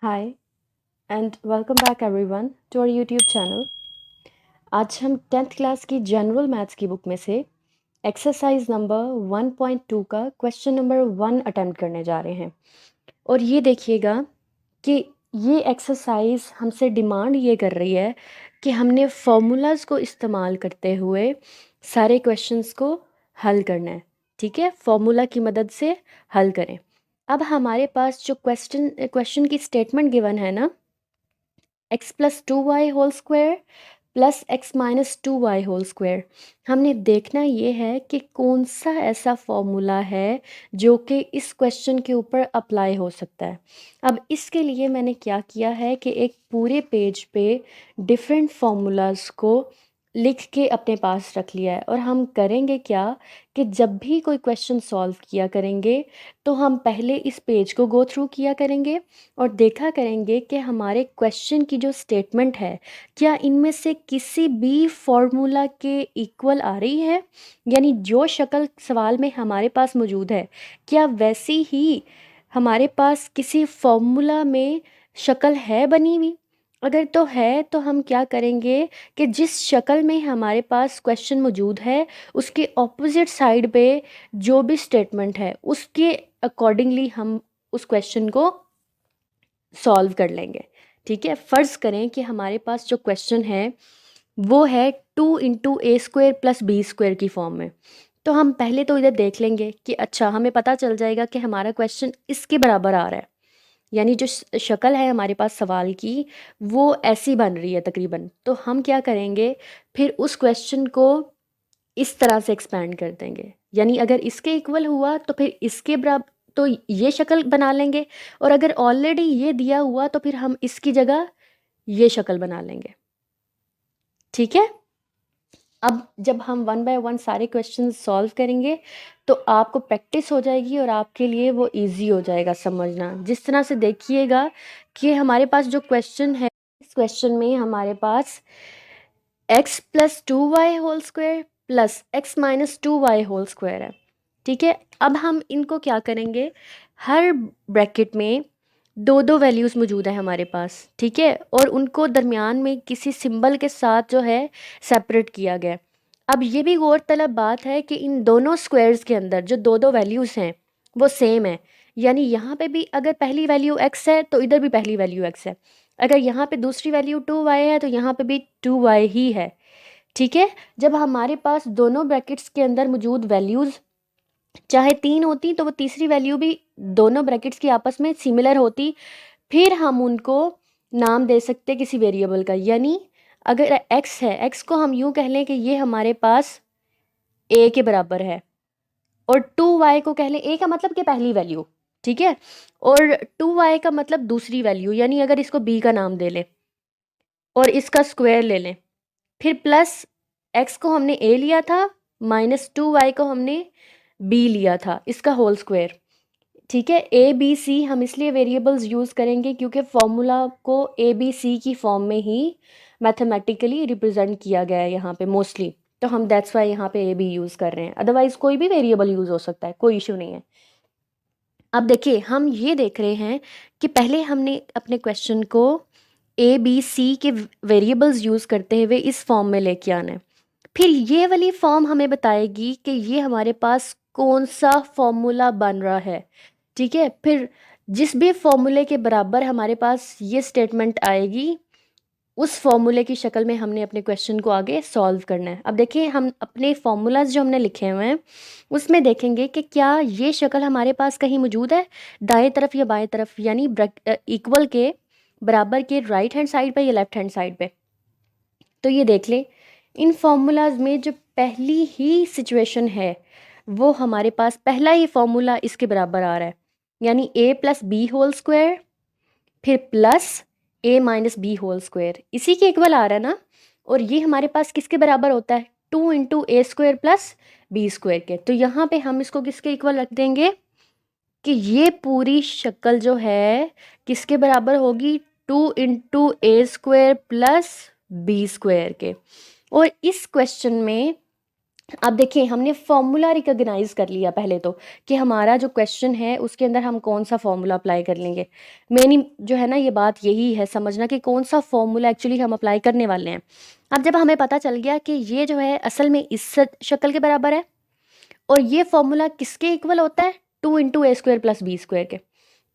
Hi and welcome back everyone to our YouTube channel। आज हम 10th class की general maths की book में से एक्सरसाइज नंबर 1.2 का क्वेश्चन नंबर 1 अटेम्प्ट करने जा रहे हैं। और ये देखिएगा कि ये एक्सरसाइज हमसे डिमांड ये कर रही है कि हमने फॉर्मूलाज को इस्तेमाल करते हुए सारे क्वेश्चंस को हल करना है। ठीक है, फॉर्मूला की मदद से हल करें। अब हमारे पास जो क्वेश्चन की स्टेटमेंट गिवन है ना, x plus 2y whole square plus x minus 2y whole square, हमने देखना ये है कि कौन सा ऐसा फॉर्मूला है जो कि इस क्वेश्चन के ऊपर अप्लाई हो सकता है। अब इसके लिए मैंने क्या किया है कि एक पूरे पेज पे डिफरेंट फार्मूलाज को लिख के अपने पास रख लिया है। और हम करेंगे क्या कि जब भी कोई क्वेश्चन सॉल्व किया करेंगे तो हम पहले इस पेज को गो थ्रू किया करेंगे और देखा करेंगे कि हमारे क्वेश्चन की जो स्टेटमेंट है क्या इनमें से किसी भी फॉर्मूला के इक्वल आ रही है, यानी जो शक्ल सवाल में हमारे पास मौजूद है क्या वैसी ही हमारे पास किसी फॉर्मूला में शक्ल है बनी हुई। अगर तो है तो हम क्या करेंगे कि जिस शक्ल में हमारे पास क्वेश्चन मौजूद है उसके ऑपोजिट साइड पे जो भी स्टेटमेंट है उसके अकॉर्डिंगली हम उस क्वेश्चन को सॉल्व कर लेंगे। ठीक है, फ़र्ज़ करें कि हमारे पास जो क्वेश्चन है वो है 2 × a² + b² की फॉर्म में। तो हम पहले तो इधर देख लेंगे कि अच्छा हमें पता चल जाएगा कि हमारा क्वेश्चन इसके बराबर आ रहा है, यानी जो शक्ल है हमारे पास सवाल की वो ऐसी बन रही है तकरीबन। तो हम क्या करेंगे, फिर उस क्वेश्चन को इस तरह से एक्सपैंड कर देंगे, यानी अगर इसके इक्वल हुआ तो फिर इसके बराबर तो ये शक्ल बना लेंगे, और अगर ऑलरेडी ये दिया हुआ तो फिर हम इसकी जगह ये शक्ल बना लेंगे। ठीक है, अब जब हम 1 बाय 1 सारे क्वेश्चन सॉल्व करेंगे तो आपको प्रैक्टिस हो जाएगी और आपके लिए वो इजी हो जाएगा समझना। जिस तरह से देखिएगा कि हमारे पास जो क्वेश्चन है, इस क्वेश्चन में हमारे पास x plus 2y whole square plus x minus 2y whole square है। ठीक है, अब हम इनको क्या करेंगे, हर ब्रैकेट में दो दो वैल्यूज़ मौजूद है हमारे पास। ठीक है, और उनको दरमियान में किसी सिंबल के साथ जो है सेपरेट किया गया। अब ये भी गौरतलब बात है कि इन दोनों स्क्वायर्स के अंदर जो दो दो वैल्यूज़ हैं वो सेम है, यानी यहाँ पे भी अगर पहली वैल्यू x है तो इधर भी पहली वैल्यू x है, अगर यहाँ पे दूसरी वैल्यू 2y है तो यहाँ पे भी 2y ही है। ठीक है, जब हमारे पास दोनों ब्रैकेट्स के अंदर मौजूद वैल्यूज़ चाहे 3 होती तो वो तीसरी वैल्यू भी दोनों ब्रैकेट्स की आपस में सिमिलर होती, फिर हम उनको नाम दे सकते किसी वेरिएबल का। यानी अगर x है, x को हम यूँ कह लें कि ये हमारे पास a के बराबर है, और 2y को कह लें, a का मतलब कि पहली वैल्यू, ठीक है, और 2y का मतलब दूसरी वैल्यू, यानी अगर इसको b का नाम दे लें और इसका स्क्वायर ले लें, फिर प्लस x को हमने a लिया था, माइनस 2y को हमने b लिया था, इसका होल स्क्वायर। ठीक है, ए बी सी हम इसलिए वेरिएबल्स यूज़ करेंगे क्योंकि फॉर्मूला को ए बी सी की फॉर्म में ही मैथमेटिकली रिप्रेजेंट किया गया है यहाँ पे मोस्टली, तो हम दैट्स वाई यहाँ पे ए बी यूज़ कर रहे हैं, अदरवाइज़ कोई भी वेरिएबल यूज़ हो सकता है, कोई इशू नहीं है। अब देखिए, हम ये देख रहे हैं कि पहले हमने अपने क्वेश्चन को ए बी सी के वेरिएबल्स यूज़ करते हुए इस फॉर्म में लेके आना है। फिर ये वाली फॉर्म हमें बताएगी कि ये हमारे पास कौन सा फॉर्मूला बन रहा है। ठीक है, फिर जिस भी फॉर्मूले के बराबर हमारे पास ये स्टेटमेंट आएगी, उस फॉर्मूले की शक्ल में हमने अपने क्वेश्चन को आगे सॉल्व करना है। अब देखिए, हम अपने फॉर्मूलाज जो हमने लिखे हुए हैं उसमें देखेंगे कि क्या ये शक्ल हमारे पास कहीं मौजूद है दाएं तरफ या बाएं तरफ, यानी इक्वल के बराबर के राइट हैंड साइड पे या लेफ्ट हैंड साइड पे। तो ये देख ले, इन फॉर्मूलाज में जो पहली ही सिचुएशन है वो हमारे पास पहला ही फॉर्मूला इसके बराबर आ रहा है, यानी a plus B whole square फिर plus a minus B whole square, इसी के इक्वल आ रहा है ना। और ये हमारे पास किसके बराबर होता है, 2 × a² प्लस b² के। तो यहाँ पे हम इसको किसके इक्वल रख देंगे कि ये पूरी शक्ल जो है किसके बराबर होगी, 2 × a² प्लस b² के। और इस क्वेश्चन में अब देखिए हमने फॉर्मूला रिकॉग्नाइज कर लिया पहले तो, कि हमारा जो क्वेश्चन है उसके अंदर हम कौन सा फॉर्मूला अप्लाई कर लेंगे। मेन जो है ना ये बात यही है समझना कि कौन सा फॉर्मूला एक्चुअली हम अप्लाई करने वाले हैं। अब जब हमें पता चल गया कि ये जो है असल में इस शक्ल के बराबर है और ये फॉर्मूला किसके इक्वल होता है, 2 × a² + b² के,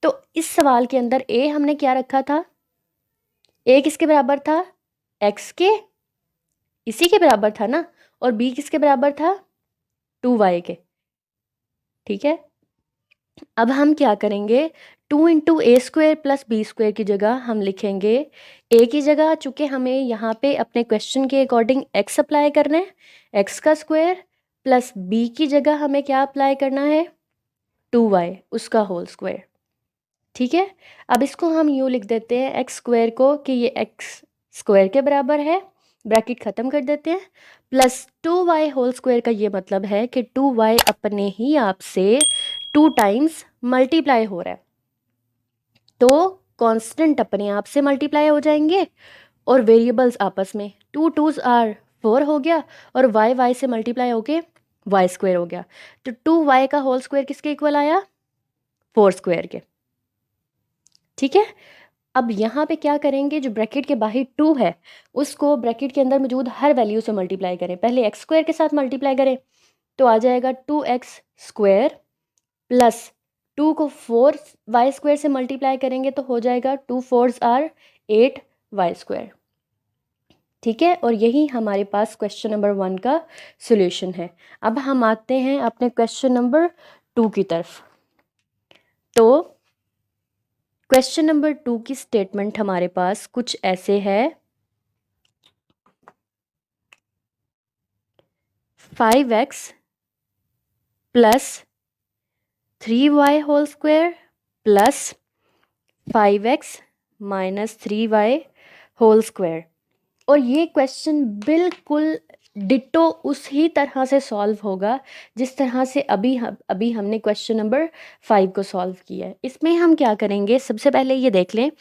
तो इस सवाल के अंदर ए हमने क्या रखा था, ए किसके बराबर था, एक्स के, इसी के बराबर था ना, और बी किसके बराबर था, 2y के। ठीक है, अब हम क्या करेंगे, 2 × a² + b² की जगह हम लिखेंगे, ए की जगह चूंकि हमें यहाँ पे अपने क्वेश्चन के अकॉर्डिंग x अप्लाई करना है, x का स्क्वायर, प्लस b की जगह हमें क्या अप्लाई करना है, 2y, उसका होल स्क्वायर। ठीक है, अब इसको हम यूँ लिख देते हैं x² को कि ये x² के बराबर है, ब्रैकेट ख़त्म कर देते हैं, प्लस 2y होल स्क्वायर का ये मतलब है कि 2y अपने ही आप से 2 टाइम्स मल्टीप्लाई हो रहा है, तो कांस्टेंट अपने आप से मल्टीप्लाई हो जाएंगे और वेरिएबल्स आपस में 2 2s आर 4 हो गया, और y से मल्टीप्लाई होके y² हो गया, तो 2y का होल स्क्वायर किसके इक्वल आया, 4² के। ठीक है, अब यहाँ पे क्या करेंगे, जो ब्रैकेट के बाहर 2 है उसको ब्रैकेट के अंदर मौजूद हर वैल्यू से मल्टीप्लाई करें, पहले x² के साथ मल्टीप्लाई करें तो आ जाएगा 2x² प्लस 2 को 4y² से मल्टीप्लाई करेंगे तो हो जाएगा 2 4s आर 8y²। ठीक है, और यही हमारे पास क्वेश्चन नंबर 1 का सॉल्यूशन है। अब हम आते हैं अपने क्वेश्चन नंबर 2 की तरफ। तो क्वेश्चन नंबर 2 की स्टेटमेंट हमारे पास कुछ ऐसे है, 5x plus 3y whole square plus 5x minus 3y whole square. और ये क्वेश्चन बिल्कुल डिटो उसी तरह से सॉल्व होगा जिस तरह से अभी हमने क्वेश्चन नंबर 5 को सॉल्व किया है। इसमें हम क्या करेंगे, सबसे पहले ये देख लें,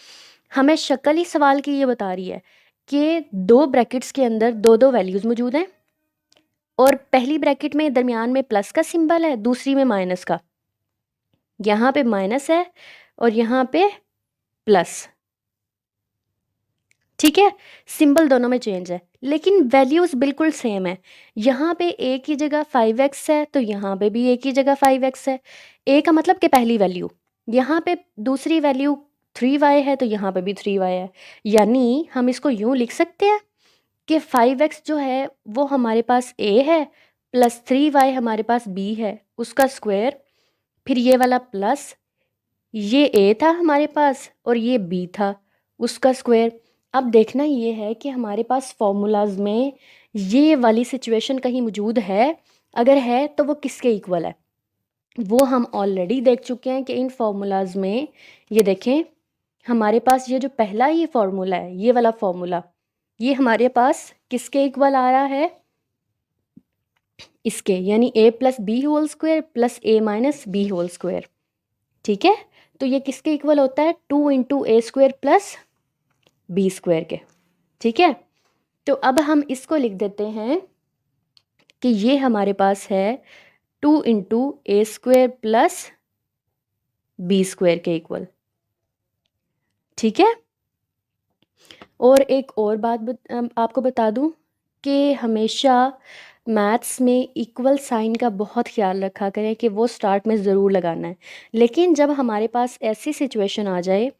हमें शक्ल ही सवाल की ये बता रही है कि 2 ब्रैकेट्स के अंदर 2 2 वैल्यूज़ मौजूद हैं, और पहली ब्रैकेट में दरमियान में प्लस का सिंबल है, दूसरी में माइनस का, यहाँ पे माइनस है और यहाँ पे प्लस। ठीक है, सिंबल दोनों में चेंज है लेकिन वैल्यूज़ बिल्कुल सेम है। यहाँ पे a की जगह 5x है तो यहाँ पे भी a की जगह 5x है, a का मतलब कि पहली वैल्यू, यहाँ पे दूसरी वैल्यू 3y है तो यहाँ पे भी 3y है, यानी हम इसको यूँ लिख सकते हैं कि 5x जो है वो हमारे पास a है, प्लस 3y हमारे पास b है उसका स्क्वायर, फिर ये वाला प्लस, ये a था हमारे पास और ये b था उसका स्क्वायर। अब देखना ये है कि हमारे पास फॉर्मूलाज में ये वाली सिचुएशन कहीं मौजूद है, अगर है तो वो किसके इक्वल है, वो हम ऑलरेडी देख चुके हैं कि इन फॉर्मूलाज में, ये देखें हमारे पास ये जो पहला ही फॉर्मूला है, ये वाला फॉर्मूला, ये हमारे पास किसके इक्वल आ रहा है, इसके, यानी a + b whole square plus a - b whole square. ठीक है, तो ये किसके इक्वल होता है, 2 × a² प्लस b² के। ठीक है, तो अब हम इसको लिख देते हैं कि ये हमारे पास है 2 × a² प्लस b² के इक्वल। ठीक है, और एक और बात आपको बता दूं कि हमेशा मैथ्स में इक्वल साइन का बहुत ख्याल रखा करें कि वो स्टार्ट में ज़रूर लगाना है, लेकिन जब हमारे पास ऐसी सिचुएशन आ जाए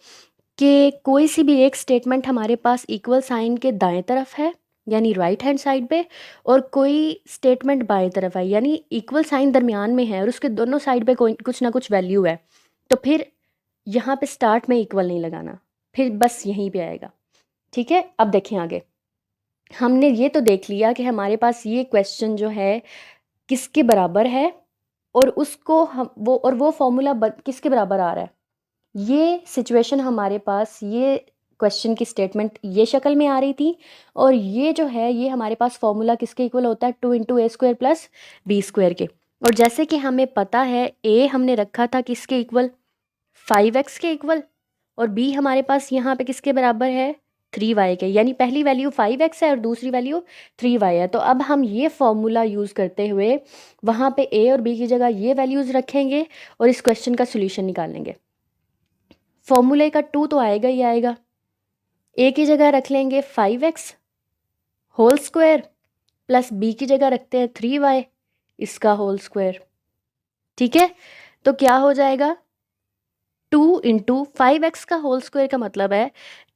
कि कोई सी भी एक स्टेटमेंट हमारे पास इक्वल साइन के दाएं तरफ है यानी राइट हैंड साइड पे, और कोई स्टेटमेंट बाएं तरफ है यानी इक्वल साइन दरमियान में है और उसके दोनों साइड पे कोई कुछ ना कुछ वैल्यू है, तो फिर यहाँ पे स्टार्ट में इक्वल नहीं लगाना, फिर बस यहीं पे आएगा। ठीक है, अब देखें आगे, हमने ये तो देख लिया कि हमारे पास ये क्वेश्चन जो है किसके बराबर है और उसको हम वो फॉर्मूला किसके बराबर आ रहा है। ये सिचुएशन हमारे पास, ये क्वेश्चन की स्टेटमेंट ये शक्ल में आ रही थी, और ये जो है ये हमारे पास फॉर्मूला किसके इक्वल होता है, 2 × a² प्लस b² के। और जैसे कि हमें पता है a हमने रखा था किसके इक्वल, 5x के इक्वल, और b हमारे पास यहाँ पे किसके बराबर है, 3y के, यानी पहली वैल्यू 5x है और दूसरी वैल्यू 3y है। तो अब हम ये फॉर्मूला यूज़ करते हुए वहाँ पे a और b की जगह ये वैल्यूज़ रखेंगे और इस क्वेश्चन का सोल्यूशन निकालेंगे। फॉर्मूले का 2 तो आएगा ही आएगा। a की जगह रख लेंगे 5x whole square plus b की जगह रखते हैं 3y इसका होल स्क्वायर। ठीक है, तो क्या हो जाएगा 2 इंटू 5x का होल स्क्वायर का मतलब है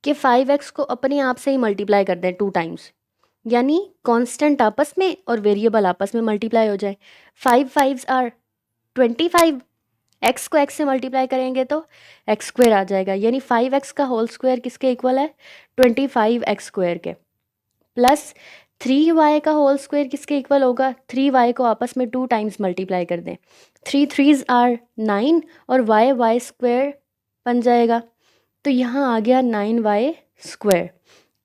कि 5x को अपने आप से ही मल्टीप्लाई कर दें 2 टाइम्स, यानी कांस्टेंट आपस में और वेरिएबल आपस में मल्टीप्लाई हो जाए। 5 5s आर 25, x को x से मल्टीप्लाई करेंगे तो x स्क्वायर आ जाएगा, यानी 5x का होल स्क्वायर किसके इक्वल है 25x स्क्वायर के, प्लस 3y का होल स्क्वायर किसके इक्वल होगा 3y को आपस में 2 टाइम्स मल्टीप्लाई कर दें। 3 3s आर 9 और y स्क्वायर बन जाएगा, तो यहाँ आ गया 9y स्क्वायर।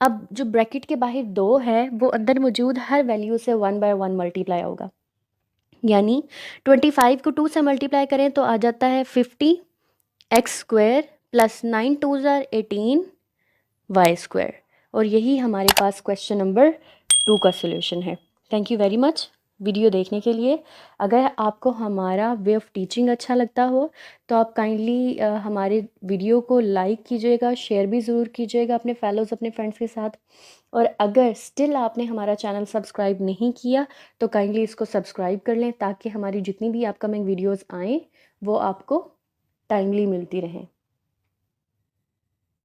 अब जो ब्रैकेट के बाहर 2 है वो अंदर मौजूद हर वैल्यू से 1 बाय 1 मल्टीप्लाई होगा, यानी 25 को 2 से मल्टीप्लाई करें तो आ जाता है 50x square plus 9 2s are 18y square. और यही हमारे पास क्वेश्चन नंबर 2 का सोल्यूशन है। Thank you very much video देखने के लिए। अगर आपको हमारा वे ऑफ टीचिंग अच्छा लगता हो तो आप काइंडली हमारे वीडियो को लाइक कीजिएगा, शेयर भी ज़रूर कीजिएगा अपने फेलोज़, अपने फ्रेंड्स के साथ। और अगर स्टिल आपने हमारा चैनल सब्सक्राइब नहीं किया तो काइंडली इसको सब्सक्राइब कर लें ताकि हमारी जितनी भी अपकमिंग वीडियोज़ आएँ वो आपको टाइमली मिलती रहें।